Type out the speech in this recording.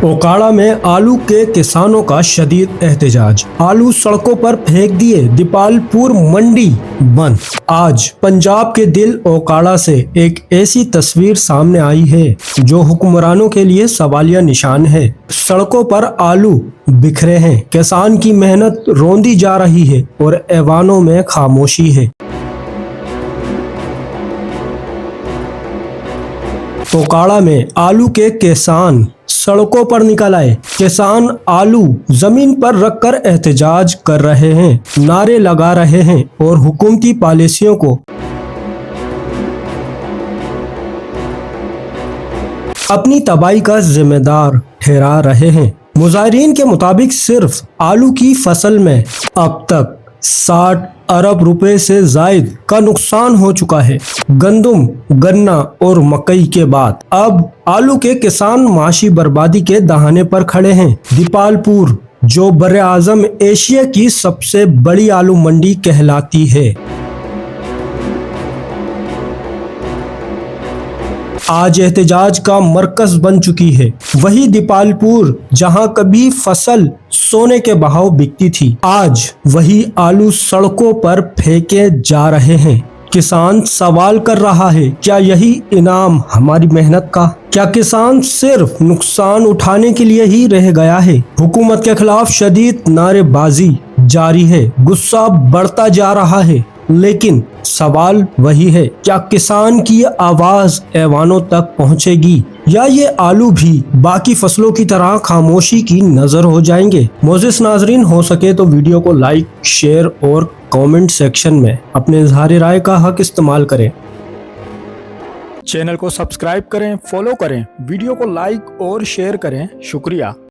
ओकाड़ा में आलू के किसानों का शदीद एहतजाज। आलू सड़कों पर फेंक दिए, दीपालपुर मंडी बंद। आज पंजाब के दिल ओकाड़ा से एक ऐसी तस्वीर सामने आई है जो हुक्मरानों के लिए सवालिया निशान है। सड़कों पर आलू बिखरे हैं, किसान की मेहनत रौंदी जा रही है और ऐवानों में खामोशी है। ओकाड़ा में आलू के किसान सड़कों पर निकल आए। किसान आलू जमीन पर रखकर एहतजाज कर रहे हैं, नारे लगा रहे हैं और हुकूमती पॉलिसियों को अपनी तबाही का जिम्मेदार ठहरा रहे हैं। मुजाहिरीन के मुताबिक सिर्फ आलू की फसल में अब तक 60 अरब रुपए से जायद का नुकसान हो चुका है। गंदम, गन्ना और मकई के बाद अब आलू के किसान माशी बर्बादी के दहाने पर खड़े हैं। दीपालपुर, जो बर्रे आजम एशिया की सबसे बड़ी आलू मंडी कहलाती है, आज एहतजाज का मरकज बन चुकी है। वही दीपालपुर जहां कभी फसल सोने के बहाव बिकती थी, आज वही आलू सड़कों पर फेंके जा रहे हैं। किसान सवाल कर रहा है, क्या यही इनाम हमारी मेहनत का? क्या किसान सिर्फ नुकसान उठाने के लिए ही रह गया है? हुकूमत के खिलाफ शदीद नारेबाजी जारी है, गुस्सा बढ़ता जा रहा है, लेकिन सवाल वही है, क्या किसान की आवाज ऐवानों तक पहुंचेगी या ये आलू भी बाकी फसलों की तरह खामोशी की नजर हो जाएंगे? मोअज़्ज़िज़ नाज़रीन, हो सके तो वीडियो को लाइक, शेयर और कमेंट सेक्शन में अपने इज़हार राय का हक इस्तेमाल करें। चैनल को सब्सक्राइब करें, फॉलो करें, वीडियो को लाइक और शेयर करें। शुक्रिया।